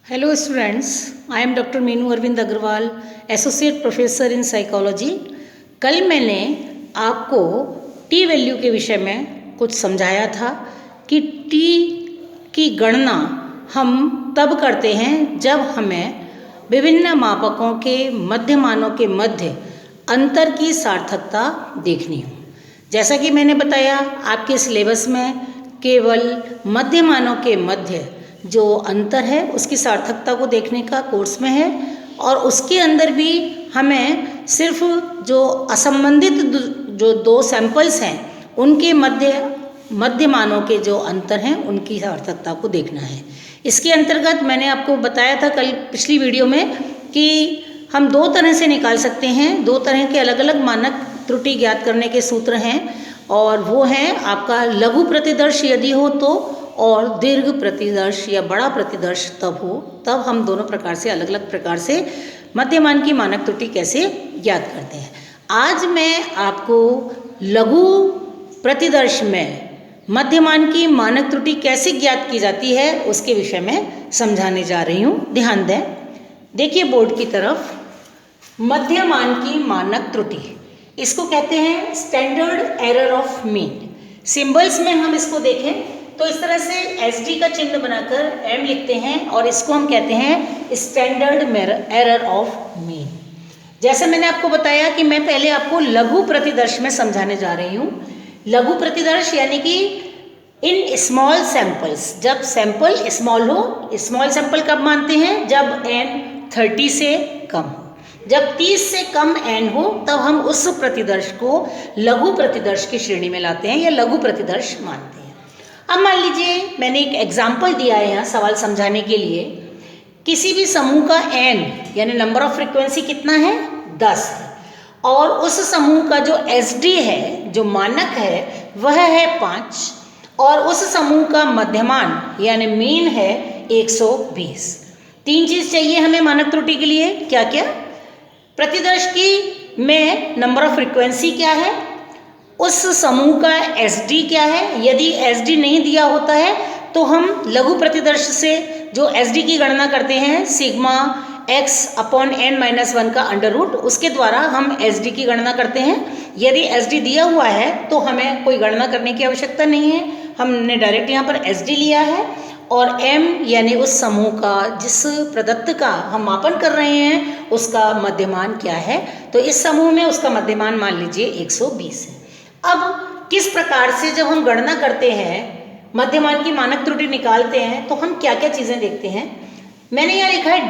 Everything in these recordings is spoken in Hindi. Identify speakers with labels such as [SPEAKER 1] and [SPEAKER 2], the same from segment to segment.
[SPEAKER 1] Hello students, I am Dr. Meenu Arvind Agarwal, associate professor in psychology. कल मैंने आपको टी वैल्यू के विषय में कुछ समझाया था कि टी की गणना हम तब करते हैं जब हमें विभिन्न मापकों के मध्यमानों के मध्य अंतर की सार्थकता देखनी हो। जैसा कि मैंने बताया, आपके सिलेबस में केवल मध्यमानों के मध्य जो अंतर है उसकी सार्थकता को देखने का कोर्स में है, और उसके अंदर भी हमें सिर्फ जो असंबंधित जो दो सैंपल्स हैं उनके मध्यमानों के जो अंतर हैं उनकी सार्थकता को देखना है। इसके अंतर्गत मैंने आपको बताया था कल पिछली वीडियो में कि हम दो तरह से निकाल सकते हैं, दो तरह के अलग अलग मानक त्रुटि ज्ञात करने के सूत्र हैं, और वो हैं आपका लघु प्रतिदर्श यदि हो तो, और दीर्घ प्रतिदर्श या बड़ा प्रतिदर्श तब हो। तब हम दोनों प्रकार से अलग अलग प्रकार से मध्यमान की मानक त्रुटि कैसे ज्ञात करते हैं। आज मैं आपको लघु प्रतिदर्श में मध्यमान की मानक त्रुटि कैसे ज्ञात की जाती है उसके विषय में समझाने जा रही हूँ। ध्यान दें, देखिए बोर्ड की तरफ, मध्यमान की मानक त्रुटि, इसको कहते हैं standard error of mean. Symbols में हम इसको देखें तो इस तरह से एसडी का चिन्ह बनाकर एम लिखते हैं, और इसको हम कहते हैं स्टैंडर्ड एरर ऑफ मीन। जैसे मैंने आपको बताया कि मैं पहले आपको लघु प्रतिदर्श में समझाने जा रही हूँ। लघु प्रतिदर्श यानी कि इन स्मॉल सैंपल्स, जब सैंपल स्मॉल हो, स्मॉल सैंपल कब मानते हैं? जब n 30 से कम हो। जब 30 से कम n हो तब हम उस प्रतिदर्श को लघु प्रतिदर्श की श्रेणी में लाते हैं या लघु प्रतिदर्श मानते हैं। अब मान लीजिए मैंने एक एग्जाम्पल दिया है यहाँ सवाल समझाने के लिए। किसी भी समूह का n यानी नंबर ऑफ फ्रीक्वेंसी कितना है? 10 है, और उस समूह का जो SD है, जो मानक है, वह है 5, और उस समूह का मध्यमान यानी मीन है 120। तीन चीज चाहिए हमें मानक त्रुटि के लिए। क्या क्या? प्रतिदर्श की में नंबर ऑफ फ्रीक्वेंसी क्या है, उस समूह का SD क्या है। यदि SD नहीं दिया होता है तो हम लघु प्रतिदर्श से जो SD की गणना करते हैं सिग्मा x अपॉन n-1 का अंडर रूट, उसके द्वारा हम SD की गणना करते हैं। यदि SD दिया हुआ है तो हमें कोई गणना करने की आवश्यकता नहीं है, हमने डायरेक्ट यहाँ पर SD लिया है, और m यानी उस समूह का जिस प्रदत्त का हम मापन कर रहे हैं उसका मध्यमान क्या है, तो इस समूह में उसका मध्यमान मान लीजिए 120 है। अब किस प्रकार से जब हम गणना करते हैं, मध्यमान की मानक त्रुटि निकालते हैं, तो हम क्या क्या चीज़ें देखते हैं। मैंने यहाँ लिखा है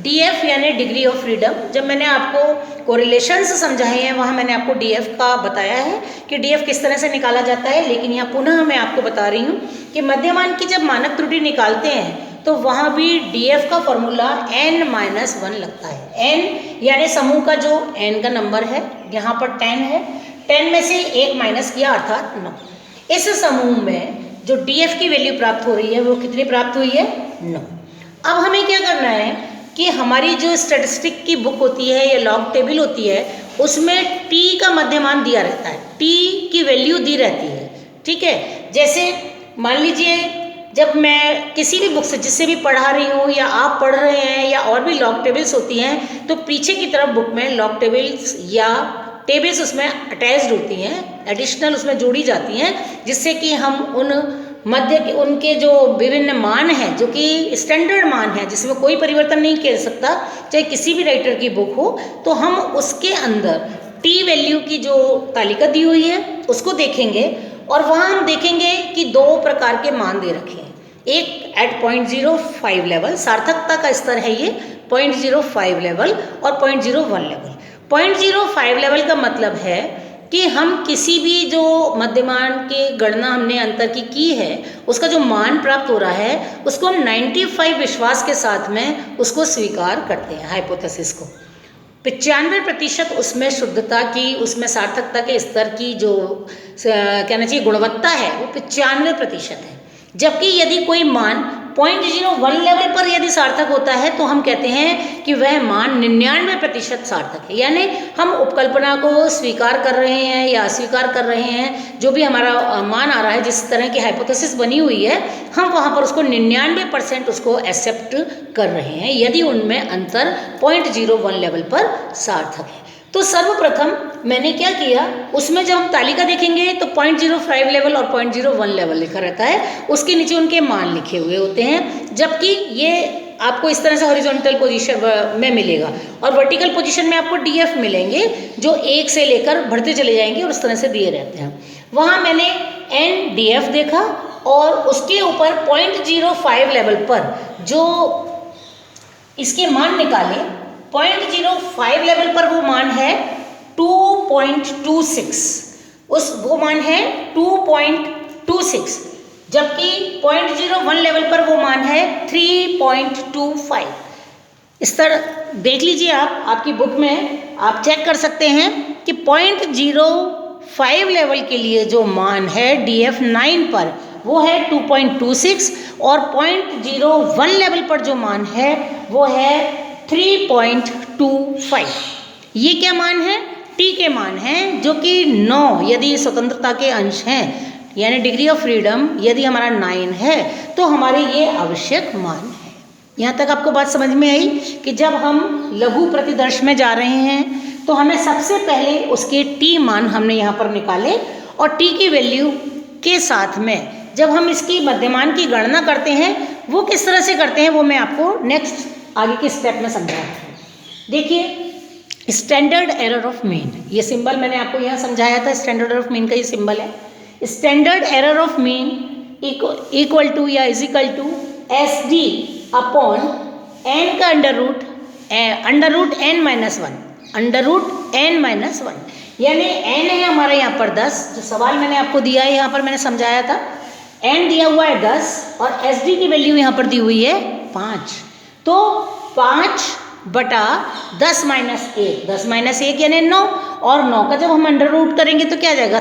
[SPEAKER 1] DF यानी डिग्री ऑफ फ्रीडम। जब मैंने आपको कोरिलेशंस समझाए हैं वहाँ मैंने आपको DF का बताया है कि DF किस तरह से निकाला जाता है, लेकिन यहाँ पुनः मैं आपको बता रही हूँ कि मध्यमान की जब मानक त्रुटि निकालते हैं तो वहाँ भी DF का फॉर्मूला n-1 लगता है। n यानी समूह का जो n का नंबर है, यहाँ पर 10 है, 10 में से 1 माइनस किया अर्थात 9। इस समूह में जो DF की वैल्यू प्राप्त हो रही है वो कितनी प्राप्त हुई है? 9। अब हमें क्या करना है कि हमारी जो स्टैटिस्टिक की बुक होती है या लॉग टेबल होती है उसमें T का मध्यमान दिया रहता है, T की वैल्यू दी रहती है। ठीक है, जैसे मान लीजिए जब मैं किसी भी बुक से जिससे भी पढ़ा रही हूँ या आप पढ़ रहे हैं या और भी लॉग टेबल्स होती हैं, तो पीछे की तरफ बुक में लॉग टेबल्स या टेबल्स उसमें अटैच्ड होती हैं, एडिशनल उसमें जोड़ी जाती हैं, जिससे कि हम उन मध्य के उनके जो विभिन्न मान हैं, जो कि स्टैंडर्ड मान है जिसमें कोई परिवर्तन नहीं किया सकता, चाहे किसी भी राइटर की बुक हो, तो हम उसके अंदर T वैल्यू की जो तालिका दी हुई है उसको देखेंगे, और वहाँ हम देखेंगे कि दो प्रकार के मान दे रखे हैं। एक एट 0.05 लेवल, सार्थकता का स्तर है ये 0.05 लेवल, और 0.01 लेवल। 0.05 लेवल का मतलब है कि हम किसी भी जो मध्यमान की गणना हमने अंतर की है उसका जो मान प्राप्त हो रहा है उसको हम 95 विश्वास के साथ में उसको स्वीकार करते हैं, हाइपोथेसिस को। 95% उसमें शुद्धता की, उसमें सार्थकता के स्तर की जो कहना चाहिए गुणवत्ता है वो 95% है। जबकि यदि कोई मान 0.01 लेवल पर यदि सार्थक होता है तो हम कहते हैं कि वह मान 99% सार्थक है, यानी हम उपकल्पना को स्वीकार कर रहे हैं या अस्वीकार कर रहे हैं, जो भी हमारा मान आ रहा है, जिस तरह की हाइपोथेसिस बनी हुई है, हम वहाँ पर उसको 99% उसको एक्सेप्ट कर रहे हैं यदि उनमें अंतर 0.01 लेवल पर सार्थक है। तो सर्वप्रथम मैंने क्या किया, उसमें जब हम तालिका देखेंगे तो 0.05 लेवल और 0.01 लेवल लिखा रहता है, उसके नीचे उनके मान लिखे हुए होते हैं, जबकि ये आपको इस तरह से हॉरिजॉन्टल पोजीशन में मिलेगा और वर्टिकल पोजीशन में आपको DF मिलेंगे जो 1 से लेकर बढ़ते चले जाएंगे और उस तरह से दिए रहते हैं। वहाँ मैंने NDF देखा और उसके ऊपर 0.05 लेवल पर जो इसके मान निकाले, 0.05 लेवल पर वो मान है 2.26, वो मान है 2.26, जबकि 0.01 लेवल पर वो मान है 3.25। इस तरह देख लीजिए, आपकी बुक में आप चेक कर सकते हैं कि 0.05 लेवल के लिए जो मान है DF 9 पर वो है 2.26 और 0.01 लेवल पर जो मान है वो है 3.25। ये क्या मान है? T के मान हैं, जो कि 9 यदि स्वतंत्रता के अंश हैं, यानी डिग्री ऑफ फ्रीडम यदि हमारा 9 है तो हमारे ये आवश्यक मान है। यहाँ तक आपको बात समझ में आई कि जब हम लघु प्रतिदर्श में जा रहे हैं तो हमें सबसे पहले उसके T मान हमने यहाँ पर निकाले और T की वैल्यू के साथ में जब हम इसकी मध्यमान की गणना करते हैं वो किस तरह से करते हैं वो मैं आपको नेक्स्ट आगे के स्टेप में समझाता हूँ। देखिए, स्टैंडर्ड एरर ऑफ मीन, ये सिंबल मैंने आपको यहाँ समझाया था, स्टैंडर्ड एरर ऑफ मीन का ये सिंबल है। Standard error of mean equal to या is equal to SD upon n का अंडर रूट n माइनस 1, यानी n है हमारा यहाँ पर 10, जो सवाल मैंने आपको दिया है यहाँ पर मैंने समझाया था, n दिया हुआ है 10 और SD की वैल्यू यहाँ पर दी हुई है 5, तो 5/10 माइनस 1 यानी 9, और 9 का जब हम अंडर रूट करेंगे तो क्या आ जाएगा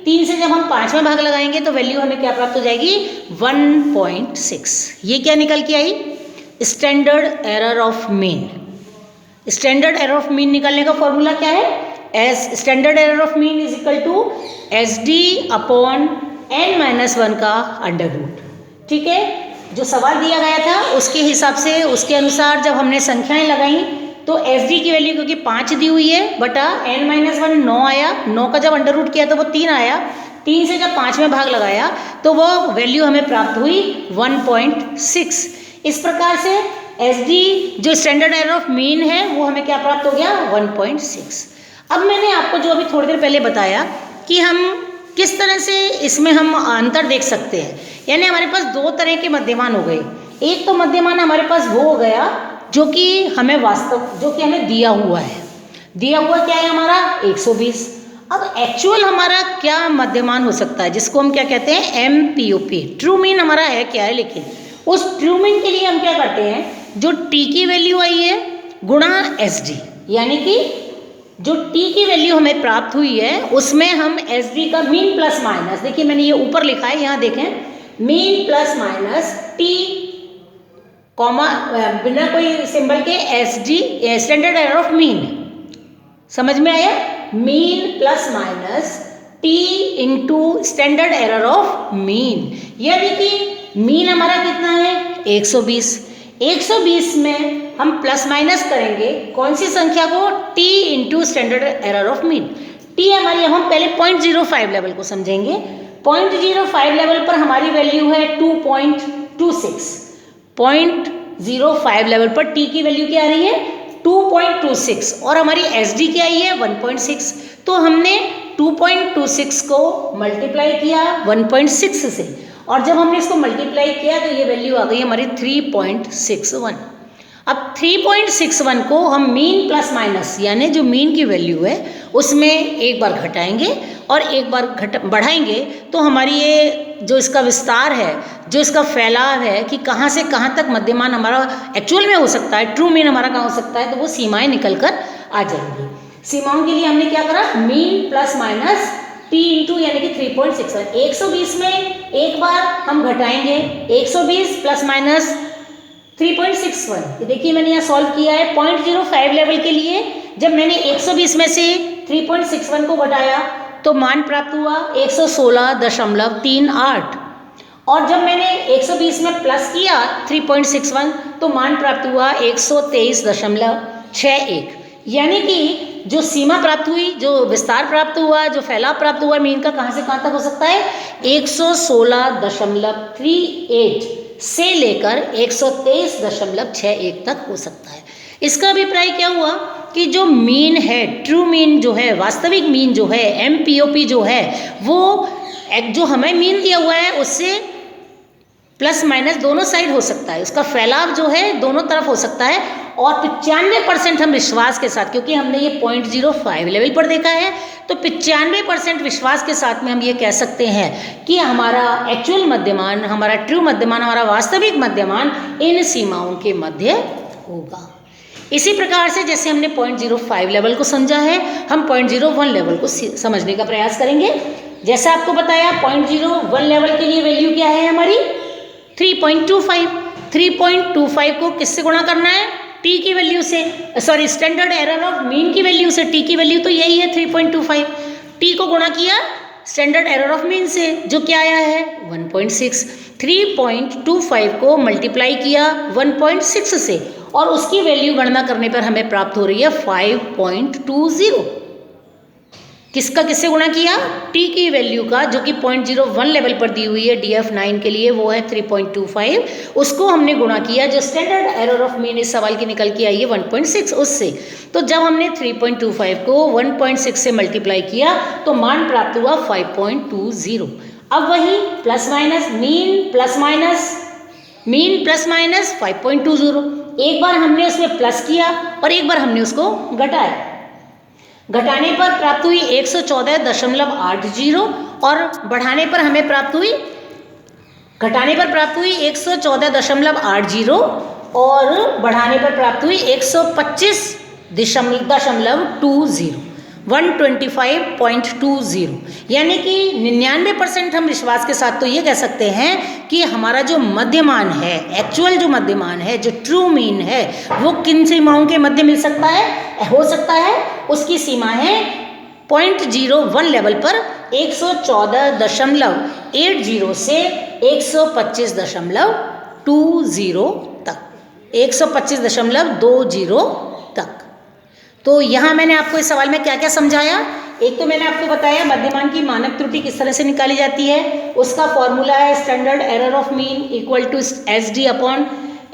[SPEAKER 1] 3 से जब हम 5 में भाग लगाएंगे तो वैल्यू हमें क्या प्राप्त हो जाएगी 1.6। ये क्या निकल के आई? Standard error of mean. Standard error of mean निकालने का फॉर्मूला क्या है? Standard error of mean is equal to SD upon n-1 का अंडर रूट। ठीक है, जो सवाल दिया गया था उसके हिसाब से, उसके अनुसार जब हमने संख्याएं लगाई तो SD की वैल्यू क्योंकि 5 दी हुई है बटा n-1 9 आया, 9 का जब अंडर रूट किया तो वो 3 आया, 3 से जब 5 में भाग लगाया तो वो वैल्यू हमें प्राप्त हुई 1.6। इस प्रकार से SD जो स्टैंडर्ड एरर ऑफ मीन है वो हमें क्या प्राप्त हो गया 1.6। अब मैंने आपको जो अभी थोड़ी देर पहले बताया कि हम किस तरह से इसमें हम अंतर देख सकते हैं, यानी हमारे पास 2 तरह के मध्यमान हो गए। एक तो मध्यमान हमारे पास वो हो गया जो कि हमें हमें दिया हुआ है, दिया हुआ क्या है हमारा 120। अब एक्चुअल हमारा क्या मध्यमान हो सकता है, जिसको हम क्या कहते हैं MPOP, ट्रू मीन हमारा है क्या है, लेकिन उस ट्रू मीन के लिए हम क्या करते हैं, जो T की वैल्यू आई है गुणा SD, यानी कि जो T की वैल्यू हमें प्राप्त हुई है उसमें हम SD का मीन प्लस माइनस, देखिए मैंने ये ऊपर लिखा है, यहाँ देखें mean plus minus T comma बिना कोई सिंबल के SD standard error of mean, समझ में आया? Mean plus minus T into standard error of mean. यदि कि मीन हमारा कितना है 120, 120 में हम प्लस माइनस करेंगे कौन सी संख्या को, T into standard error of mean. T हमारी, हम पहले 0.05 लेवल को समझेंगे। 0.05 लेवल पर हमारी वैल्यू है 2.26, 0.05 लेवल पर T की वैल्यू क्या आ रही है 2.26 और हमारी SD क्या आई है 1.6, तो हमने 2.26 को मल्टीप्लाई किया 1.6 से, और जब हमने इसको मल्टीप्लाई किया तो ये वैल्यू आ गई हमारी 3.61। अब 3.61 को हम मीन प्लस माइनस, यानी जो मीन की वैल्यू है उसमें एक बार घटाएंगे और एक बार बढ़ाएंगे, तो हमारी ये जो इसका विस्तार है, जो इसका फैलाव है कि कहाँ से कहाँ तक मध्यमान हमारा एक्चुअल में हो सकता है, ट्रू मीन हमारा कहाँ हो सकता है, तो वो सीमाएं निकल कर आ जाएंगी। सीमाओं के लिए हमने क्या करा, mean plus minus T into यानी कि 3.61। 120 में एक बार हम घटाएंगे 120 प्लस माइनस 3.61। देखिए मैंने यहाँ सॉल्व किया है 0.05 लेवल के लिए। जब मैंने 120 में से 3.61 को घटाया तो मान प्राप्त हुआ 116.38। और जब मैंने 120 में प्लस किया 3.61 तो मान प्राप्त हुआ 123.61। यानी कि जो सीमा प्राप्त हुई, जो विस्तार प्राप्त हुआ, जो फैलाव प्राप्त हुआ मीन का कहाँ से कहाँ तक हो सकता है, 116.38 से लेकर 123.61 तक हो सकता है। इसका अभिप्राय क्या हुआ कि जो मीन है, ट्रू मीन जो है, वास्तविक मीन जो है, MPOP जो है, वो जो हमें मीन दिया हुआ है उससे प्लस माइनस दोनों साइड हो सकता है, उसका फैलाव जो है दोनों तरफ हो सकता है। और 95% हम विश्वास के साथ, क्योंकि हमने ये 0.05 लेवल पर देखा है, तो 95% विश्वास के साथ में हम ये कह सकते हैं कि हमारा एक्चुअल मध्यमान, हमारा ट्रू मध्यमान, हमारा वास्तविक मध्यमान इन सीमाओं के मध्य होगा। इसी प्रकार से जैसे हमने 0.05 लेवल को समझा है, हम 0.01 लेवल को समझने का प्रयास करेंगे। जैसा आपको बताया 0.01 लेवल के लिए वैल्यू क्या है हमारी, 3.25। 3.25 को किससे गुणा करना है, टी की वैल्यू से, sorry standard error of mean की वैल्यू से। टी की वैल्यू तो यही है 3.25। टी को गुणा किया स्टैंडर्ड एरर ऑफ मीन से, जो क्या आया है 1.6। 3.25 को मल्टीप्लाई किया 1.6 से और उसकी वैल्यू गणना करने पर हमें प्राप्त हो रही है 5.20। किसका किससे गुणा किया, टी की वैल्यू का, जो कि 0.01 लेवल पर दी हुई है DF9 के लिए, वो है 3.25। उसको हमने गुणा किया जो स्टैंडर्ड एरर ऑफ मीन इस सवाल की निकल के आई है 1.6 उससे। तो जब हमने 3.25 को 1.6 से मल्टीप्लाई किया तो मान प्राप्त हुआ 5.20। अब वही plus minus mean plus minus 5.20। एक बार हमने उसमें प्लस किया और एक बार हमने उसको घटाया। घटाने पर प्राप्त हुई 114.80 और बढ़ाने पर हमें प्राप्त हुई, घटाने पर प्राप्त हुई 114.80 और बढ़ाने पर प्राप्त हुई 125.20, 125.20। यानी कि 99% हम विश्वास के साथ तो ये कह सकते हैं कि हमारा जो मध्यमान है, एक्चुअल जो मध्यमान है, जो ट्रू मीन है, वो किन सीमाओं के मध्य मिल सकता है, हो सकता है। उसकी सीमा है 0.01 लेवल पर 114.80 से 125.20 तक, 125.20 तक। तो यहाँ मैंने आपको इस सवाल में क्या क्या समझाया। एक तो मैंने आपको बताया मध्यमान की मानक त्रुटि किस तरह से निकाली जाती है, उसका फॉर्मूला है standard error of mean equal to SD upon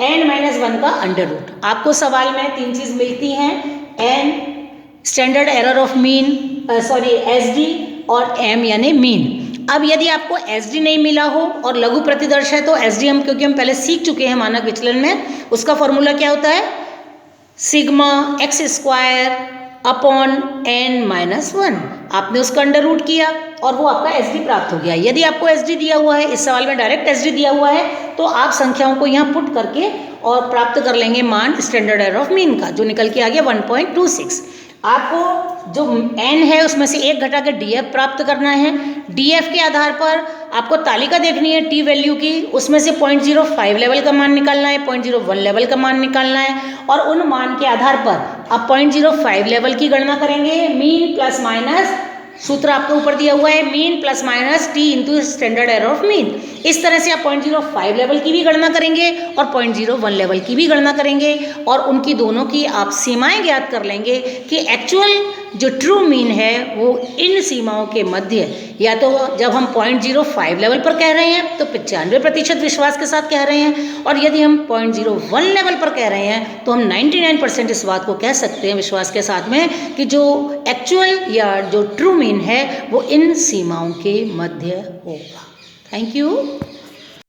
[SPEAKER 1] n-1 का अंडर रूट। आपको सवाल में तीन चीज़ मिलती हैं, n standard error of mean, SD और m यानी मीन। अब यदि आपको SD नहीं मिला हो और लघु प्रतिदर्श है तो SD हम, क्योंकि हम पहले सीख चुके हैं मानक विचलन में, उसका फॉर्मूला क्या होता है, सिग्मा x² अपॉन n-1। आपने उसका अंडर रूट किया और वो आपका SD प्राप्त हो गया। यदि आपको SD दिया हुआ है, इस सवाल में डायरेक्ट SD दिया हुआ है, तो आप संख्याओं को यहाँ पुट करके और प्राप्त कर लेंगे मान स्टैंडर्ड एरर ऑफ मीन का, जो निकल के आ गया 1.26। आपको जो n है उसमें से एक घटा के DF प्राप्त करना है। DF के आधार पर आपको तालिका देखनी है T वैल्यू की, उसमें से 0.05 लेवल का मान निकालना है, 0.01 लेवल का मान निकालना है और उन मान के आधार पर आप 0.05 लेवल की गणना करेंगे। मीन प्लस माइनस, सूत्र आपको ऊपर दिया हुआ है, mean plus minus T into standard error of mean. इस तरह से आप 0.05 लेवल की भी गणना करेंगे और 0.01 लेवल की भी गणना करेंगे और उनकी दोनों की आप सीमाएं ज्ञात कर लेंगे कि एक्चुअल जो ट्रू मीन है वो इन सीमाओं के मध्य, या तो जब हम 0.05 लेवल पर कह रहे हैं तो 95% विश्वास के साथ कह रहे हैं, और यदि हम 0.01 लेवल पर कह रहे हैं तो हम 99% इस बात को कह सकते हैं विश्वास के साथ में कि जो एक्चुअल या जो ट्रू मीन है वो इन सीमाओं के मध्य होगा। Thank you.